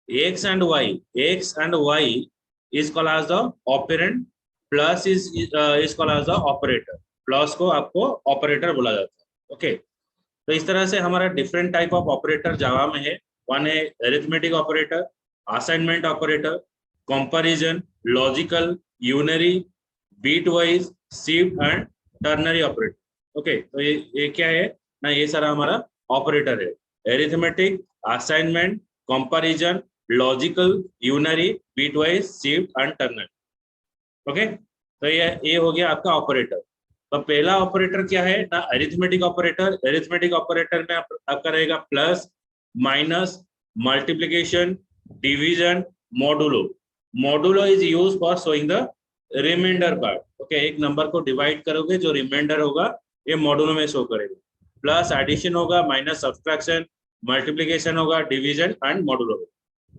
x and y is called as the operand, plus is called as the operator. Plus को आपको operator बोला जाता है। Okay, तो इस तरह से हमारा different type of operator Java में है। वन है arithmetic operator, assignment operator, comparison, logical, unary, bitwise, shift and ternary operator. Okay, तो ये क्या है ना, ये सारा हमारा ऑपरेटर है। Arithmetic, assignment, comparison, logical, unary, bitwise, shift and ternary. Okay, तो ये हो गया आपका ऑपरेटर। तो पहला ऑपरेटर क्या है ना, अरिथमेटिक ऑपरेटर। अरिथमेटिक ऑपरेटर में आपका रहेगा plus, minus, multiplication, division, modulo. Modulo is use for showing the remainder part. Okay, एक नंबर को डिवाइड करोगे जो रिमाइंडर होगा ये मॉडुलो में शो करेगा। प्लस एडिशन होगा, माइनस सब्सट्रैक्शन, मल्टीप्लिकेशन होगा, डिवीजन एंड मॉडुलो होगा।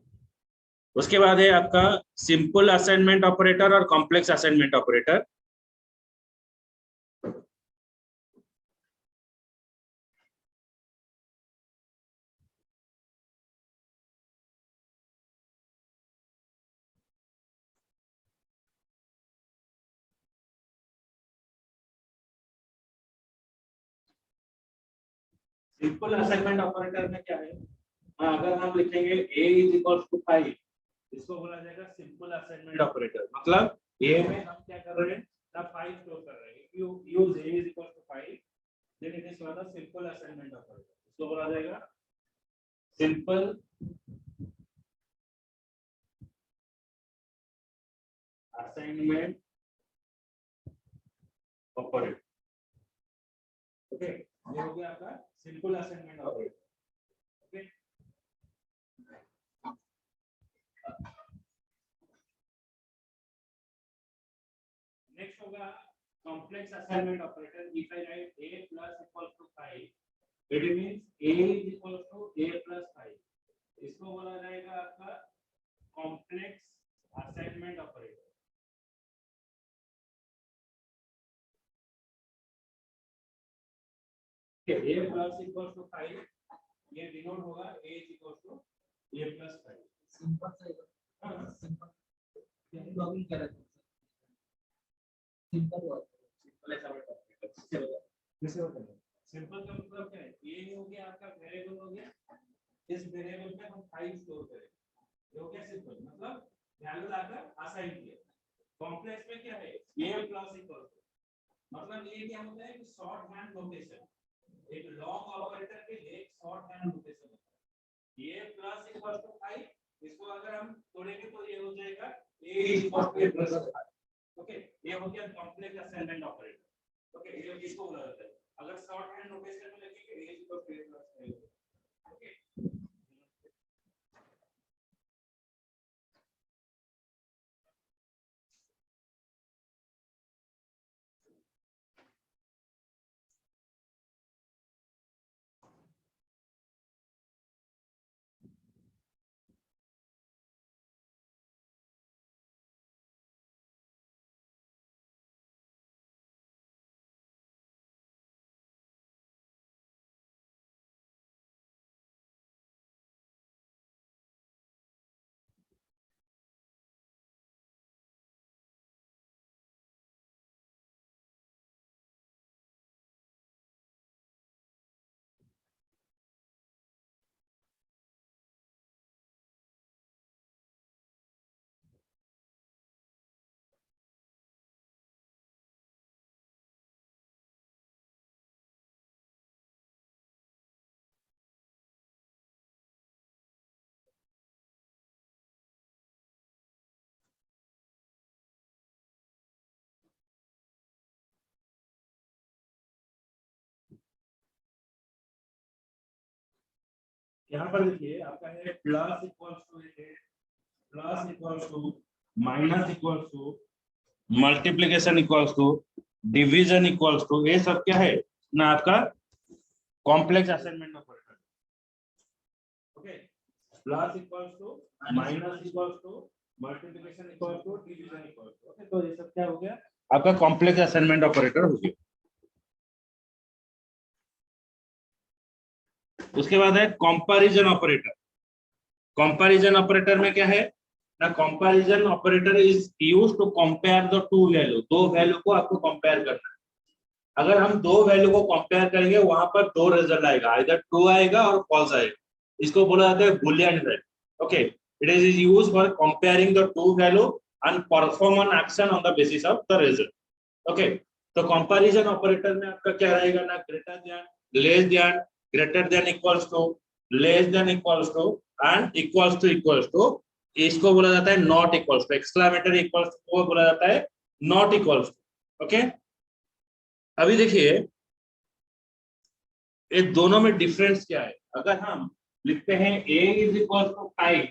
उसके बाद है आपका सिंपल असाइनमेंट ऑपरेटर और complex assignment operator. Simple assignment operator में क्या है, अगर हम लिखेंगे a इज इक्वल टू 5, इसको बोला जाएगा सिंपल असाइनमेंट ऑपरेटर। मतलब a में हम क्या कर रहे हैं ना, 5 स्टोर कर रहे हैं। If you use a is equal to 5 then it is called the simple assignment operator. इसको बोला जाएगा सिंपल असाइनमेंट ऑपरेटर। ओके, ये हो गया आपका simple assignment operator. Okay, next होगा complex assignment operator. If I write a plus equals to 5, it means a is equal to a plus 5। इसको बोला जाएगा आपका complex assignment operator. a plus equals to 5, ये डिनोट होगा a is equal to a plus 5। Simple simple logging क्या रहता है, simple ऐसा बैठा है। कैसे होता है सिंपल का मतलब क्या है, ये हो गया आपका वेरिएबल हो गया, इस वेरिएबल पे हम 5 स्टोर करें, ये हो गया सिंपल, मतलब वैल्यू लाकर असाइन किया। कॉम्प्लेक्स में क्या है, a प्लस इक्वल टू, मतलब ये क्या होता है कि शॉर्ट हैंड नोटेशन, एक लॉन्ग ऑपरेटर के लिए एक शॉर्ट हैंड नोटेशन होता है। a प्लस इक्वल टू 5, इसको अगर हम तोड़ेंगे तो ये हो जाएगा a equal to a plus 5। Okay, ये हो गया कॉम्प्लेक्स असाइनमेंट ऑपरेटर। ओके, ये इसको बोला जाता है। अगर शॉर्ट हैंड नोटेशन में लिखेंगे a equal to a plus 5। Okay, यहाँ पर देखिए आपका है प्लस इक्वल्स टू है, plus equals to, minus equals to, multiplication equals to, division equals to, ये सब क्या है ना आपका complex assignment operator. Okay, plus equals to, minus equals to, multiplication equals to, division equals to. Okay, तो ये सब क्या हो गया आपका कॉम्प्लेक्स असाइनमेंट ऑपरेटर हो गया। उसके बाद है कंपैरिजन ऑपरेटर। कंपैरिजन ऑपरेटर में क्या है ना, comparison operator is used to compare the two value, दो वैल्यू को आपको कंपेयर करना है। अगर हम दो वैल्यू को कंपेयर करेंगे वहां पर दो रिजल्ट आएगा, इधर ट्रू आएगा और फॉल्स आएगा, इसको बोला जाता है boolean value. Okay, it is used for comparing the two value and perform an action on the basis of the result. Okay, तो कंपैरिजन ऑपरेटर में आपका क्या रहेगा ना, greater than, less than, greater than equals to, less than equals to and equals to, इसको बोला जाता है not equals to, exclamatory equals to को बोला जाता है नॉट इक्वल्स टू। ओके, अभी देखिए ये दोनों में डिफरेंस क्या है। अगर हम लिखते हैं a is equal to 5,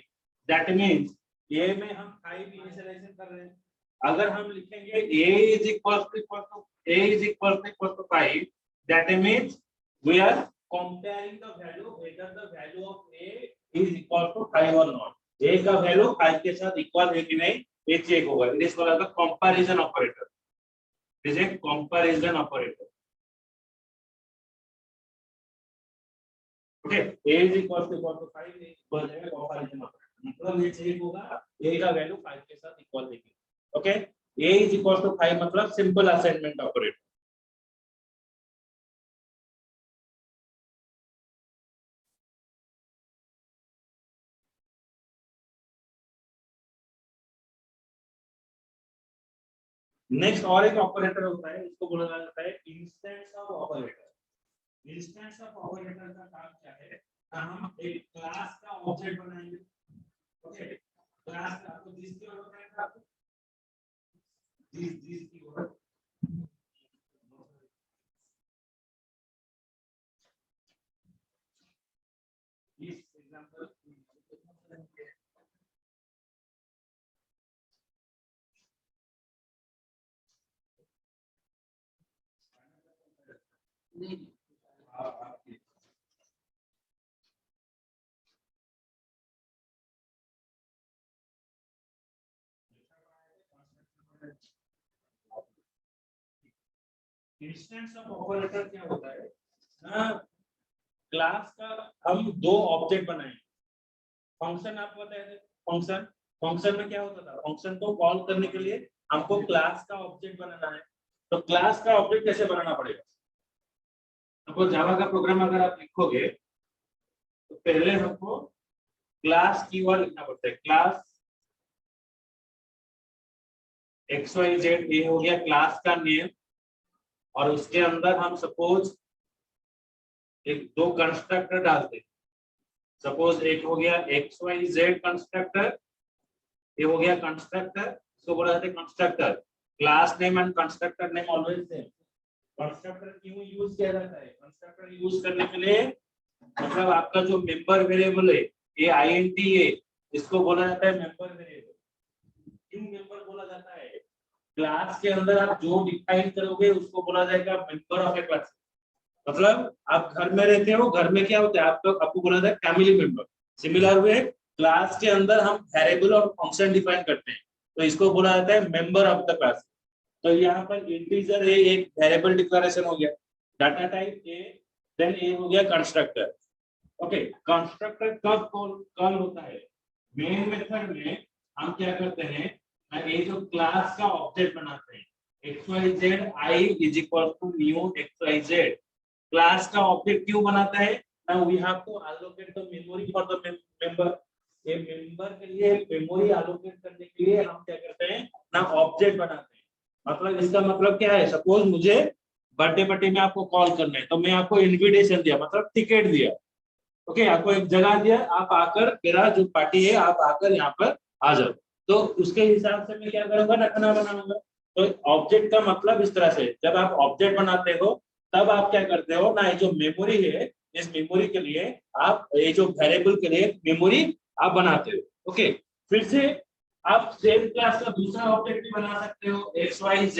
that means a में हम 5 इनिशियलाइजेशन कर रहे हैं। अगर हम लिखेंगे a is equal to 5, that means we are comparing the value whether the value of a is equal to 5 और नॉट, a का वैल्यू 5 के साथ इक्वल है कि नहीं ये चेक होगा। It is called the comparison operator, it is a comparison operator. Okay, a is equal to 5 equal है कंपैरिजन ऑपरेटर, मतलब ये चेक होगा a का वैल्यू 5 के साथ इक्वल है कि। Okay, a is equal to 5 मतलब सिंपल असाइनमेंट ऑपरेटर। नेक्स्ट और एक ऑपरेटर होता है, इसको बोला जाता है instance of operator. Instance of operator का काम क्या है, हम एक क्लास का ऑब्जेक्ट बनाएंगे। ओके, क्लास का तो दिस की ऑपरेटर आपको दिस की वर्ड, इस एग्जांपल नहीं इंस्टेंस ऑफ ऑपरेटर क्या होता है ना, क्लास का हम दो ऑब्जेक्ट बनाएंगे। फंक्शन आपको पता है, फंक्शन फंक्शन में क्या होता था, फंक्शन को कॉल करने के लिए हमको क्लास का ऑब्जेक्ट बनाना है। तो क्लास का ऑब्जेक्ट कैसे बनाना पड़ेगा, तो जावा का प्रोग्राम अगर आप लिखोगे तो पहले हमको क्लास कीवर्ड लिखना पड़ता है। क्लास XYZ, ये हो गया क्लास का नेम, और उसके अंदर हम सपोज एक दो कंस्ट्रक्टर डालते हैं। सपोज एक हो गया XYZ कंस्ट्रक्टर, ये हो गया कंस्ट्रक्टर, इसको बोला जाता है constructor. Class name and constructor name always same. Constructor क्यों यूज किया जाता है, कंस्ट्रक्टर यूज करने के लिए मतलब आपका जो मेंबर वेरिएबल है ये INT है, इसको बोला जाता है मेंबर वेरिएबल। क्यों मेंबर बोला जाता है, क्लास के अंदर आप जो डिफाइन करोगे उसको बोला जाएगा मेंबर ऑफ ए क्लास। मतलब आप घर में रहते हो, घर में क्या होता है आपको बोला जाता है family member. Similar way class के अंदर हम वेरिएबल और फंक्शन डिफाइन करते हैं, तो इसको बोला जाता है मेंबर ऑफ द क्लास। तो यहाँ पर इंटीजर है, एक वेरिएबल डिक्लेरेशन हो गया, डाटा टाइप ए, देन ए हो गया कंस्ट्रक्टर। ओके, कंस्ट्रक्टर कब कॉल होता है, मेन मेथड में हम क्या करते हैं, ये जो क्लास का ऑब्जेक्ट बनाते हैं XYZ I is equal to new XYZ। Class का ऑब्जेक्ट क्यों बनाता है, now we have to allocate the memory for the member। ये मेंबर के लिए मेमोरी एलोकेट करने के लिए हम क्या करते हैं ना, ऑब्जेक्ट बनाते हैं। मतलब इसका मतलब क्या है, सपोज मुझे बर्थडे पार्टी में आपको कॉल करना है, तो मैं आपको इनविटेशन दिया मतलब टिकट दिया। ओके, आपको एक जगह दिया, आप आकर मेरा जो पार्टी है आप आकर यहाँ पर आ जाओ, तो उसके हिसाब से मैं क्या करूंगा ना, खाना बनाऊंगा। तो ऑब्जेक्ट का मतलब इस तरह से जब आप ऑब्जेक्ट बनाते हो तब आप क्या करते हो ना, ये जो मेमोरी है इस मेमोरी के लिए आप ये जो वेरिएबल के लिए मेमोरी आप बनाते हो। ओके, फिर से आप सेम क्लास का दूसरा ऑब्जेक्ट भी बना सकते हो, XYZ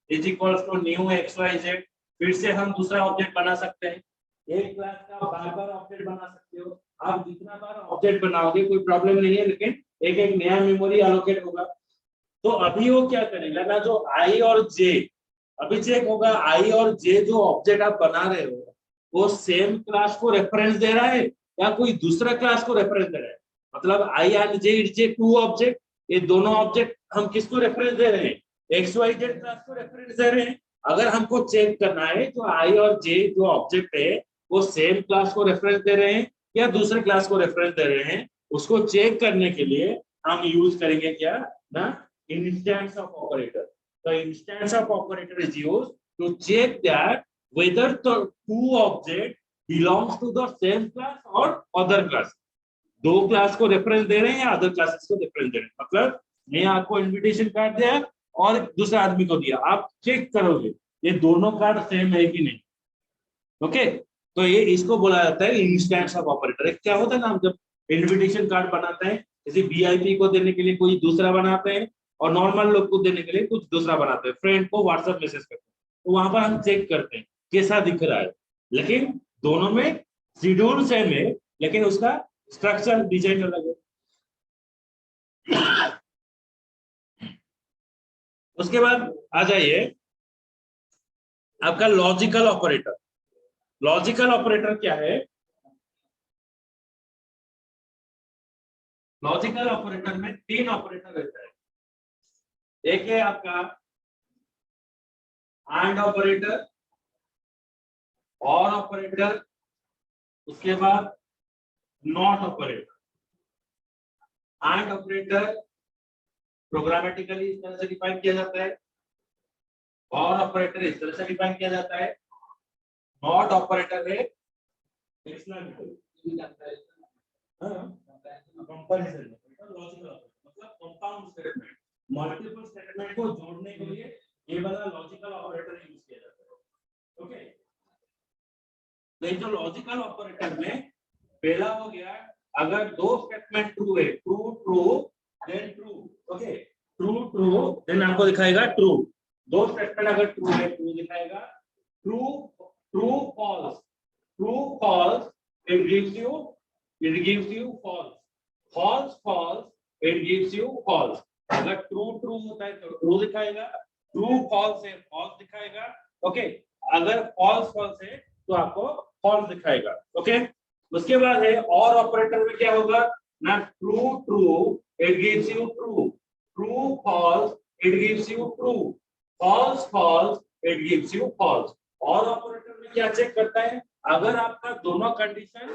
is equal to new XYZ। फिर से हम दूसरा ऑब्जेक्ट बना सकते हैं, एक क्लास का बार बार ऑब्जेक्ट बना सकते हो। आप जितना बार ऑब्जेक्ट बनाओगे कोई प्रॉब्लम नहीं है, लेकिन एक एक नया मेमोरी एलोकेट होगा। तो अभी वो क्या करेगा ना, जो I और J अभी चेक होगा, I और J जो ऑब्जेक्ट आप बना रहे हो वो सेम क्लास को रेफरेंस दे रहा है या कोई दूसरा क्लास को रेफरेंस दे रहा है। मतलब I and J is J two object, ये दोनों ऑब्जेक्ट हम किसको रेफरेंस दे रहे हैं, एक्स वाई जेड क्लास को रेफरेंस दे रहे हैं। अगर हमको चेक करना है तो आई और जे जो ऑब्जेक्ट है वो सेम क्लास को रेफरेंस दे रहे हैं या दूसरे क्लास को रेफरेंस दे रहे हैं, उसको चेक करने के लिए हम यूज करेंगे क्या ना, instance of operator. The instance of operator is used to check that whether the two object belongs to the same class और अदर क्लास। दो क्लास को रेफरेंस दे रहे हैं या अदर क्लासेस को रेफरेंस दे रहे हैं। मतलब मैं आपको इनविटेशन कार्ड दिया और दूसरे आदमी को दिया, आप चेक करोगे ये दोनों कार्ड सेम है कि नहीं। ओके, तो ये इसको बोला जाता है इंस्टेंस ऑफ ऑपरेटर। क्या होता है ना, हम जब इनविटेशन कार्ड बनाते हैं, जैसे वीआईपी को देने के लिए कोई दूसरा बनाते हैं और नॉर्मल लोग को देने के लिए कुछ दूसरा बनाते हैं, फ्रेंड को व्हाट्सएप मैसेज करते हैं, तो वहां पर हम चेक करते हैं कैसा दिख रहा है, लेकिन दोनों में शेड्यूल सेम है लेकिन उसका स्ट्रक्चर डिजाइन अलग है। उसके बाद आ जाइए आपका लॉजिकल ऑपरेटर। लॉजिकल ऑपरेटर क्या है, लॉजिकल ऑपरेटर में तीन ऑपरेटर रहता है। एक है आपका एंड ऑपरेटर, और ऑपरेटर, उसके बाद not operator. And operator programmatically इस तरह से डिफाइन किया जाता है, और ऑपरेटर इस तरह से डिफाइन किया जाता है, नॉट ऑपरेटर है कंपैरिजन लॉजिकल, मतलब कंपाउंड स्टेटमेंट, मल्टीपल स्टेटमेंट को जोड़ने के लिए ये वाला लॉजिकल ऑपरेटर यूज किया जाता है। ओके, तो जो लॉजिकल ऑपरेटर में पहला हो गया, अगर दो स्टेटमेंट ट्रू है, true true then true. Okay, true true then आपको दिखाएगा ट्रू। दो स्टेटमेंट अगर ट्रू है ट्रू दिखाएगा, true true false, true false it gives you false, false false it gives you false. अगर ट्रू ट्रू होता है तो ट्रू दिखाएगा, ट्रू फॉल्स है फॉल्स दिखाएगा। ओके, अगर फॉल्स फॉल्स है तो आपको फॉल्स दिखाएगा। ओके, उसके बाद है और ऑपरेटर में क्या होगा ना, true true it gives you true, true false it gives you true, false false it gives you false. और ऑपरेटर में क्या चेक करता है, अगर आपका दोनों कंडीशन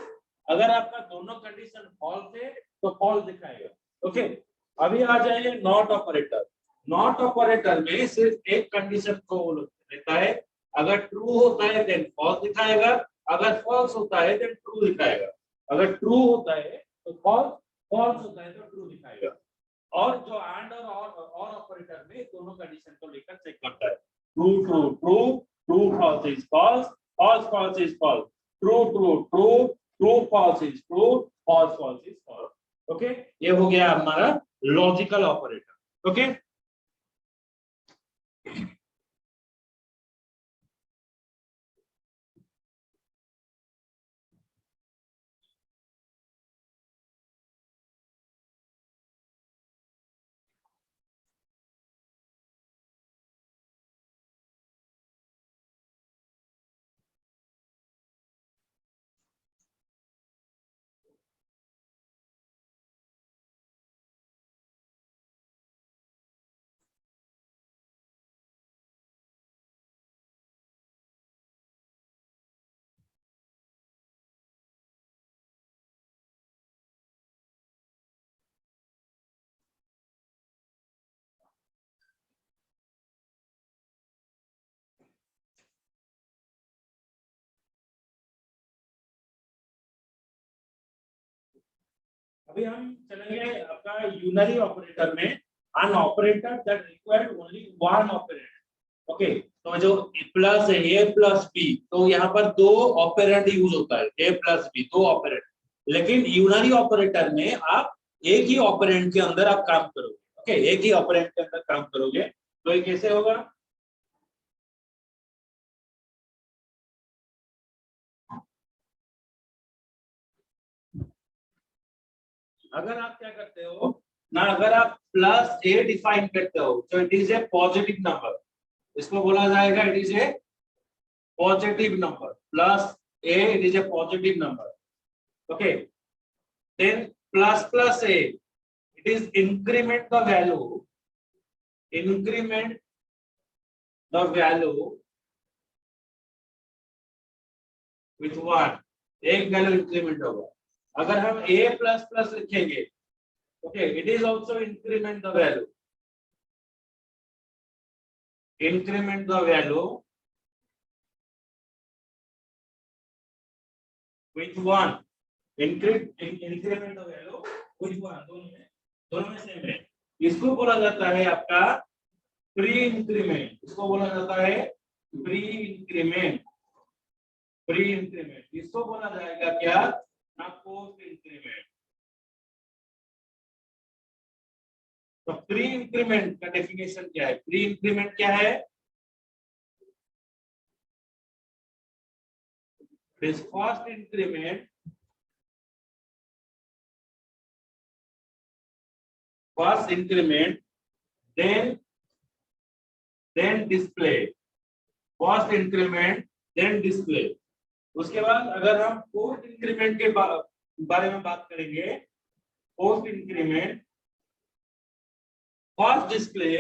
फॉल्स है तो फॉल्स दिखाएगा। ओके, अभी आ जाइए नॉट ऑपरेटर। नॉट ऑपरेटर में सिर्फ एक कंडीशन को लेता है, अगर ट्रू होता है देन फॉल्स दिखाएगा, अगर फॉल्स होता है देन ट्रू दिखाएगा। अगर ट्रू होता है तो फॉल्स, फॉल्स होता है तो ट्रू दिखाएगा। और जो एंड और ऑपरेटर में दोनों कंडीशन को लेकर चेक करता है, true true true, true false is false, false false is false, true true true, true false is true, false false is false. Okay, ये हो गया हमारा लॉजिकल ऑपरेटर। ओके, अभी हम चलेंगे आपका यूनरी ऑपरेटर में, an operator that required only one operand. Okay, तो जो प्लस है ए प्लस बी, तो यहाँ पर दो ऑपरेंड यूज होता है, ए प्लस बी दो ऑपरेंड। लेकिन यूनरी ऑपरेटर में आप एक ही ऑपरेंड के अंदर आप काम करोगे। ओके, एक ही ऑपरेंड के अंदर काम करोगे, तो ये कैसे होगा, अगर आप क्या करते हो ना, अगर आप प्लस ए डिफाइन करते हो तो it is a positive number, इसको बोला जाएगा it is a positive number, plus a it is a positive number. Okay, then plus plus a, it is increment the value, increment the value with 1, एक value increment होगा. अगर हम a plus plus लिखेंगे, okay, it is also increment the value, increment the value with 1, increment the value with 1, दोनों में same है. इसको बोला जाता है आपका प्री इंक्रीमेंट, इसको बोला जाता है प्री इंक्रीमेंट, प्री इंक्रीमेंट. इसको बोला जाएगा क्या ना, पोस्ट इंक्रीमेंट. तो प्री इंक्रीमेंट का डेफिनेशन क्या है? प्री इंक्रीमेंट क्या है? This first increment, first increment, then display, first increment then display. उसके बाद अगर हम पोस्ट इंक्रीमेंट के बारे में बात करेंगे, post increment, first display,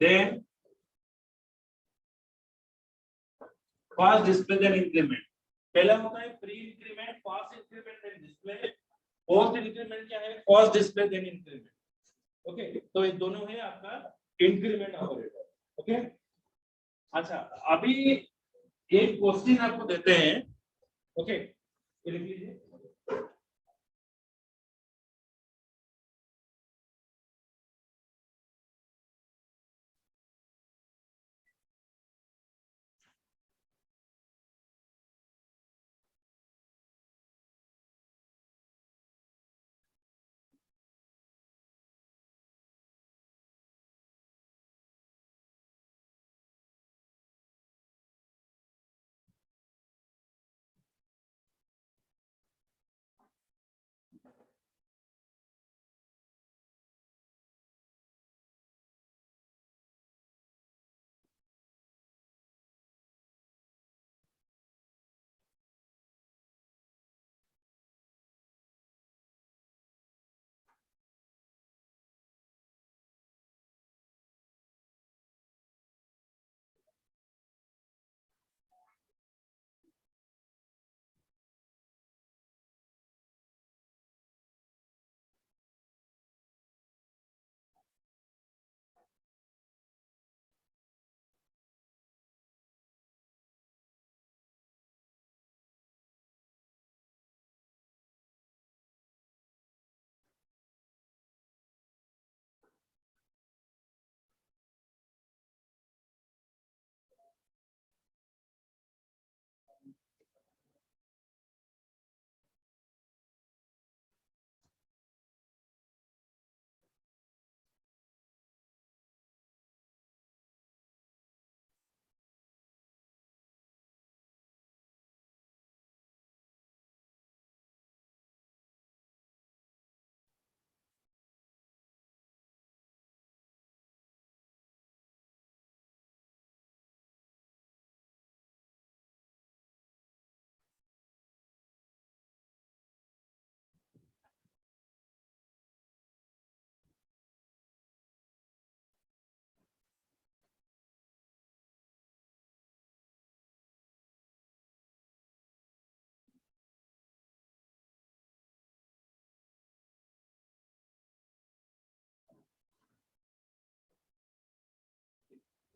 then first display then increment. पहला होता है pre increment, first increment then display. Post increment क्या है? First display then increment. Okay, तो ये दोनों है आपका इंक्रीमेंट ऑपरेटर. ओके, अच्छा, अभी एक क्वेश्चन आपको देते हैं. ओके, लिख लीजिए.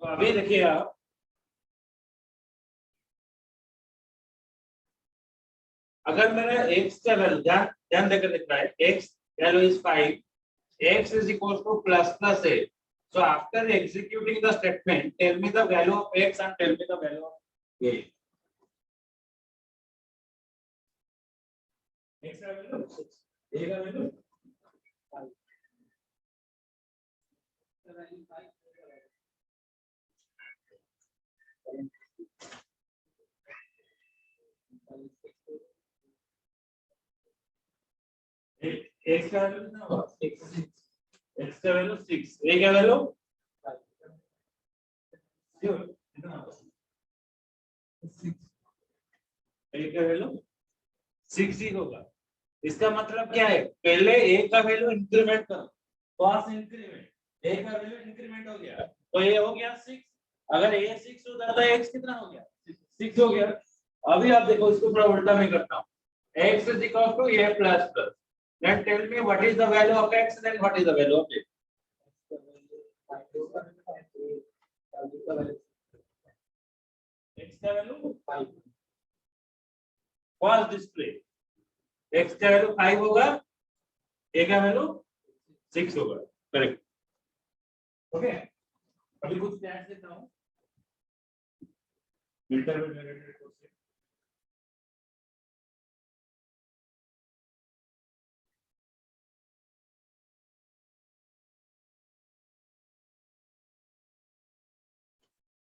तो अभी देखिए आप, अगर मेरा x का वैल्यू, ध्यान देकर लिख रहा है, x value is 5, x is equals to plus plus a. So after executing the statement, tell me the value of x and tell me the value of a. x का value 6, a का value 5. x का value कितना होगा? 6. x का value 6, a का value 5. कितना होगा? ए का वैल्यू 6 ही होगा। इसका मतलब क्या है, पहले ए का वैल्यू इंक्रीमेंट करो, कॉस इंक्रीमेंट ए का वैल्यू इंक्रीमेंट हो गया तो ए हो गया 6। अगर ए 6 होता तो एक्स कितना हो गया, 6 हो गया। अभी आप देखो इसको थोड़ा उल्टा मैं करता हूँ, x is equal to a plus plus, then tell me what is the value of x, then what is the value of a। x का वैल्यू 5 फर्स्ट डिस्प्ले, x का वैल्यू 5 होगा, a का वैल्यू 6 होगा, correct. Okay, अभी कुछ stats देता हूँ interval generated course से।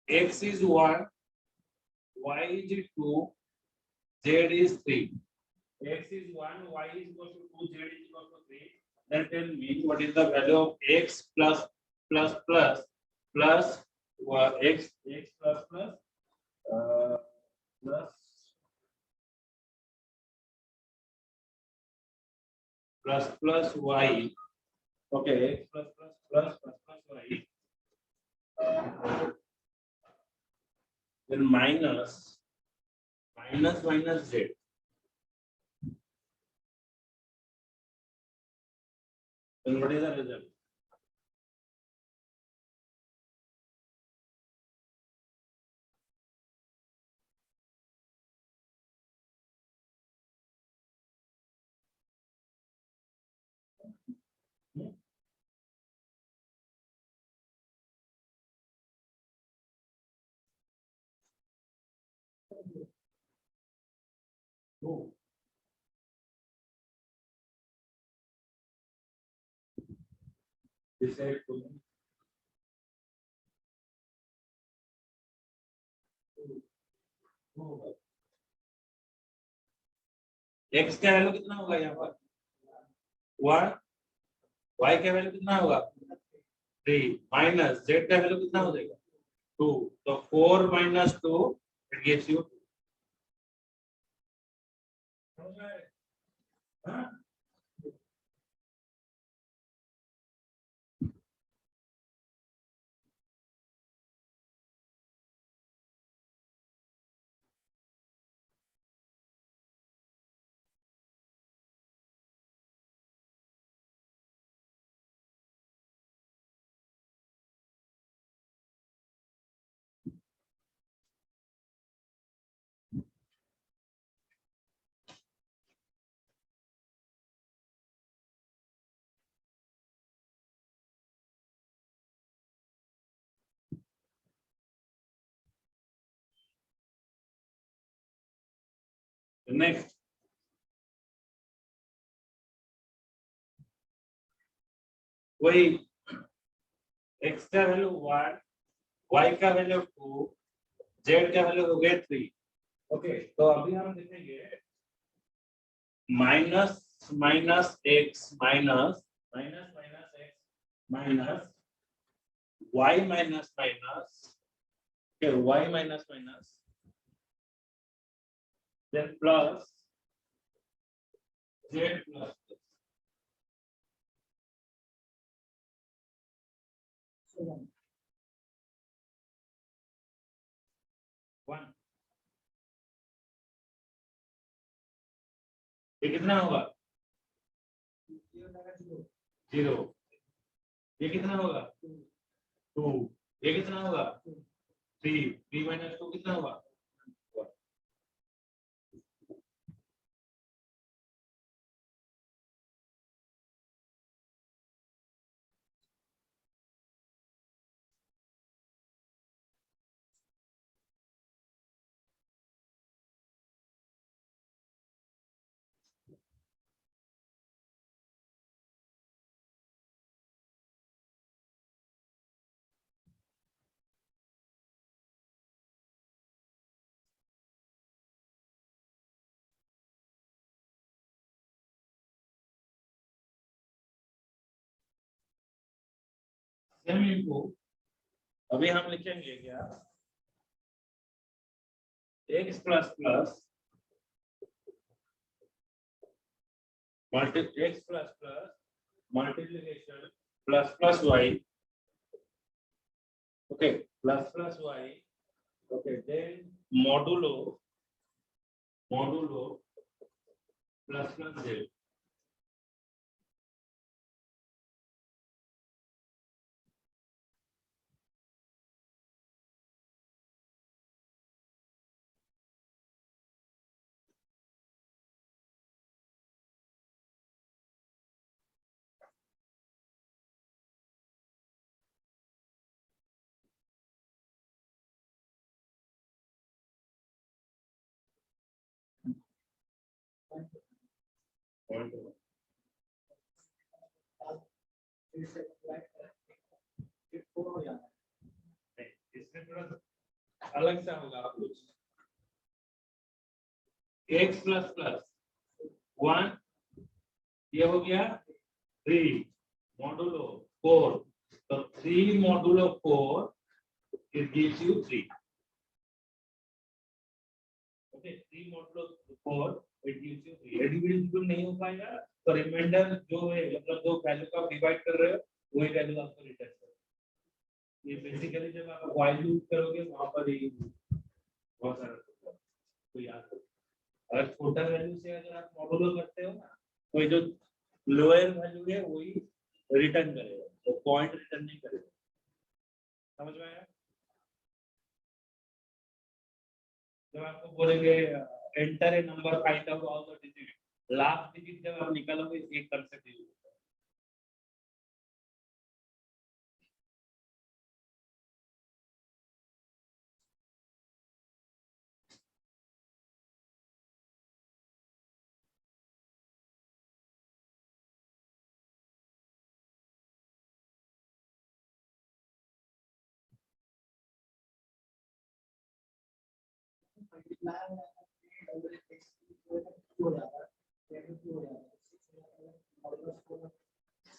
x is 1, y is 2, z is 3। x is 1, y is equal to 2, z is equal to 3, then tell me what is the value of x plus plus plus plus x plus plus plus plus plus y, okay, x plus plus plus plus plus y, then minus minus z, then what is the result? Oh. Decide to x का value कितना होगा यहाँ पर 1, y का value कितना होगा 3, minus z का value कितना हो जाएगा 2, तो 4 minus 2 it gives you 2। हाँ? नेक्स्ट वही x का वैल्यू 1, y का वैल्यू 2, z का वैल्यू हो गया 3। ओके, तो अभी हम देखेंगे minus minus x minus minus minus x minus y minus minus, okay, y minus minus, then plus z plus 1। ये कितना होगा 0, ये कितना होगा 2, ये कितना होगा 3, 3 minus 2 कितना होगा 1। सेम इनको अभी हम लिखेंगे क्या x plus plus x plus plus multiplication plus plus y, okay, plus y, okay, then modulo plus z. इसमें थोड़ा अलग सा होगा कुछ। x प्लस प्लस 1, ये हो गया 3 modulo 4, तो 3 modulo 4 it gives you 3, okay, 3 modulo 4 it gives you 3। यदि बिल्कुल नहीं हो पाएगा तो रिमाइंडर जो है, मतलब जो वैल्यू का डिवाइड कर रहे हो वही वैल्यू आपको रिटर्न करेगा। ये बेसिकली जब आप व्हाइल लूप करोगे वहां पर ही बहुत सारा तो याद रखो। अगर छोटा वैल्यू से अगर आप मॉडुलो करते हो ना, तो जो लोअर वैल्यू है वही रिटर्न करेगा, तो पॉइंट रिटर्न नहीं करेगा। समझ में आया? जब आपको बोलेंगे enter a number, find out all the digit, last digit जब आप निकालोगे एक कंसेप्ट यूज होता है।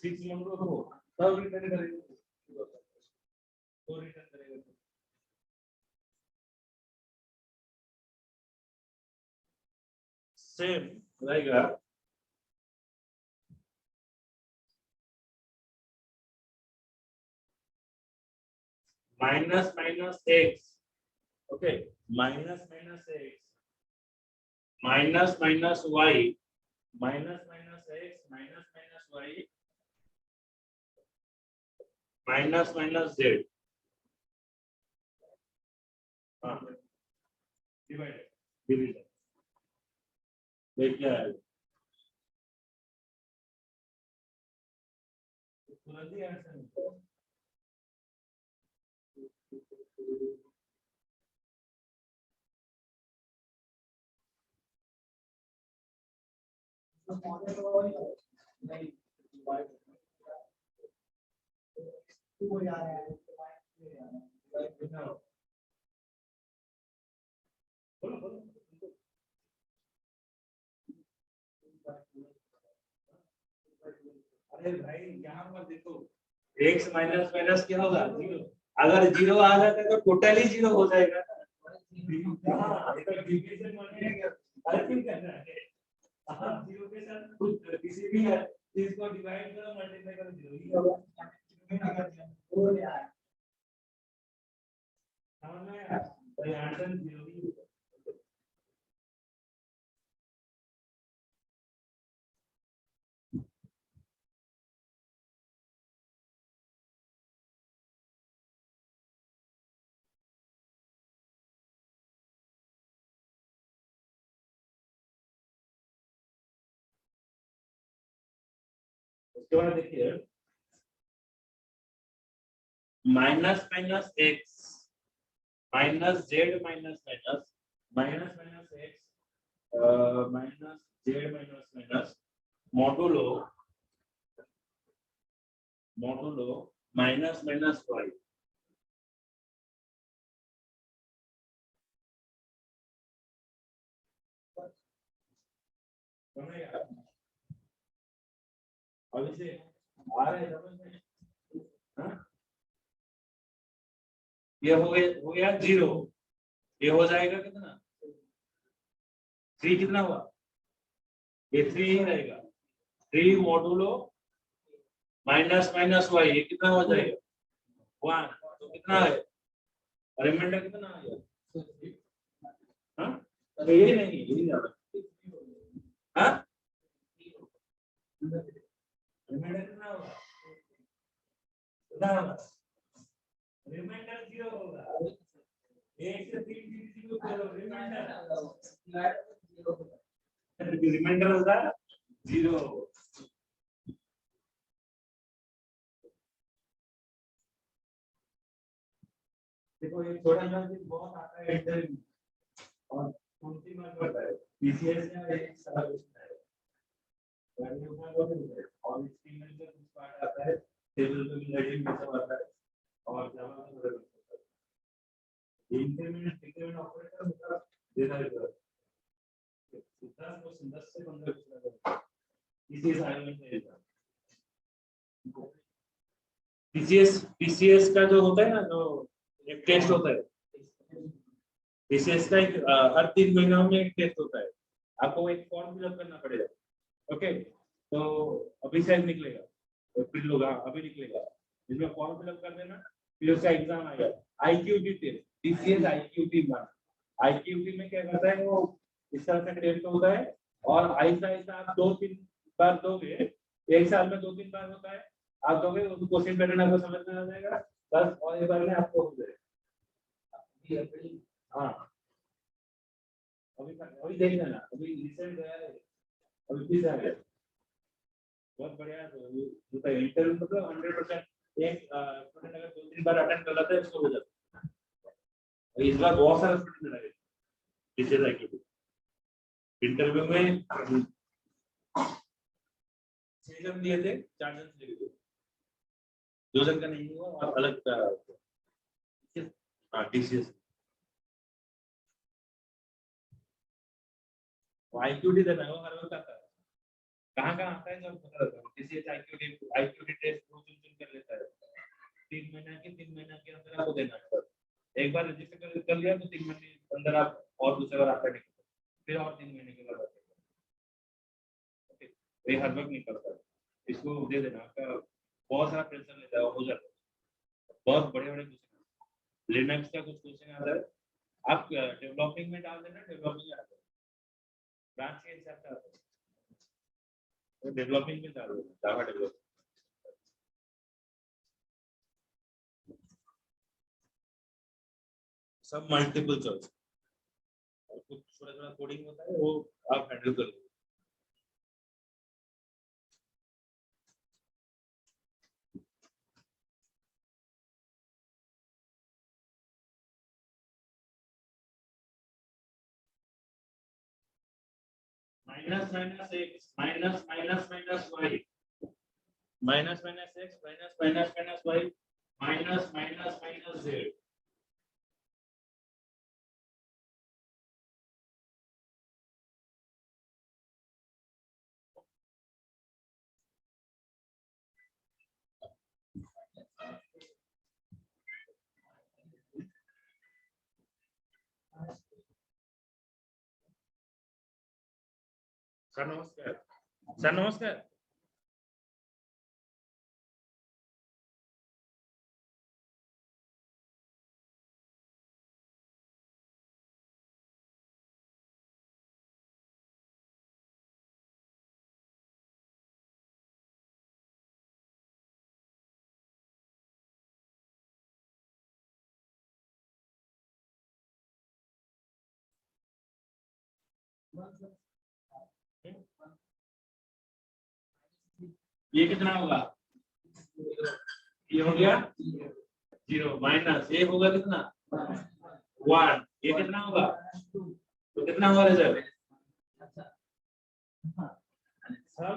सिक्स मोडुलो हो तब रिटर्न करेगा, तो रिटर्न करेगा। सेम रहेगा minus minus x, okay, minus minus x minus minus Y, minus minus x minus minus Y minus minus z, हाँ, डिवाइड डिवीजन, देखिए तुरंत ही आंसर निकलेगा। अरे भाई यहाँ पर देखो x माइनस माइनस क्या होगा, जीरो। अगर जीरो आ जाता है तो टोटली जीरो हो जाएगा। जीरो के साथ कुछ किसी भी चीज को डिवाइड करो, मल्टीप्लाई करो, जीरो ही होगा। समझ में आया? तो आंसर जीरो ही होगा। उसके बाद देखिए minus minus x minus z minus minus minus minus x minus z minus minus modulo minus minus y, अब इसे आ रहे समझ में? ये हो गया जीरो, ये हो जाएगा कितना 3 कितना हुआ, ये 3 ही रहेगा, 3 मॉडुलो माइनस माइनस वाई, ये कितना हो जाएगा 1, तो कितना है रिमाइंडर कितना आ गया, हाँ तो ये नहीं ज्यादा, हाँ रिमाइंडर कितना होगा, रिमाइंडर 0 होगा, 1 से 3 0 करो, रिमाइंडर होगा 0। देखो ये छोटा सा चीज बहुत आता है इंटरव्यू और 20 मार्क आता है, पीसीएस का एक सारा क्वेश्चन है, वैल्यू का और इसकी में जो कुछ पार्ट आता है टेबल पे भी हेडिंग में सब आता है और जावा में बदल सकता है, इंक्रीमेंट ऑपरेटर मतलब देना है, 10 से 15 क्वेश्चन इसी असाइनमेंट में एग्जाम, पीसीएस का जो होता है ना, जो एक टेस्ट होता है, पीसीएस का एक हर 3 महीनों में एक टेस्ट होता है, आपको एक फॉर्म फिलअप करना पड़ेगा, ओके तो अभी शायद निकलेगा, तो फिर लोग अभी निकलेगा, इसमें फॉर्म फिलअप कर देना, फिर उसका एग्जाम आएगा, आईक्यूटी टेस्ट, पीसीएस आईक्यूटी मान, आईक्यूटी में क्या करता है वो इस तरह से टेस्ट होता है और आहिस्ता आहिस्ता आप 2-3 बार दोगे, एक साल में 2-3 बार होता है, आप दोगे उस क्वेश्चन पैटर्न आपको समझ में आ जाएगा, बस और एक बार में आपको हो जाएगा। हाँ अभी देख लेना, अभी रिसेंट गया है, अभी किस आ गया, बहुत बढ़िया है, तो इंटरव्यू मतलब 100% एक स्टूडेंट अगर 2-3 बार अटेंड कर लेता है उसको हो जाता है, इस बार बहुत सारे स्टूडेंट लगे टीचर एक्टिविटी इंटरव्यू में 6 जन दिए थे, 4 जन से दिए, 2 जन का नहीं हुआ और अलग का, हाँ टीसीएस आईक्यूटी देना है, वो हर वक्त आता है, कहाँ आता है जब पता रहता है, टीसीएस आईक्यूटी टेस्ट वो चुन कर लेता है, 3 महीना के अंदर आपको देना है, एक बार रजिस्टर कर लिया तो 3 महीने अंदर आप और दूसरे बार आता नहीं, फिर और 3 महीने के बाद आता है, ओके ये हर वक्त नहीं करता है, इसको दे देना, आपका बहुत सारा प्रेशर लेता है, हो जाता है, बहुत बड़े बड़े क्वेश्चन, लिनक्स का कुछ क्वेश्चन आता है, आप डेवलपिंग में डाल देना, डेवलपिंग आता है, ब्रांच के हिसाब से आता है, तो डेवलपिंग में डाल देना, जावा डेवलपिंग, सब मल्टीपल चॉइस, और कुछ थोड़ा कोडिंग होता है वो आप हैंडल कर लो, minus minus x minus minus minus Y, minus minus x minus minus minus Y minus minus minus Z, sir नमस्कार, सर नमस्कार, ये कितना होगा, ये हो गया 0 माइनस ये होगा कितना 1, ये कितना होगा, तो कितना हुआ रिजल्ट, सब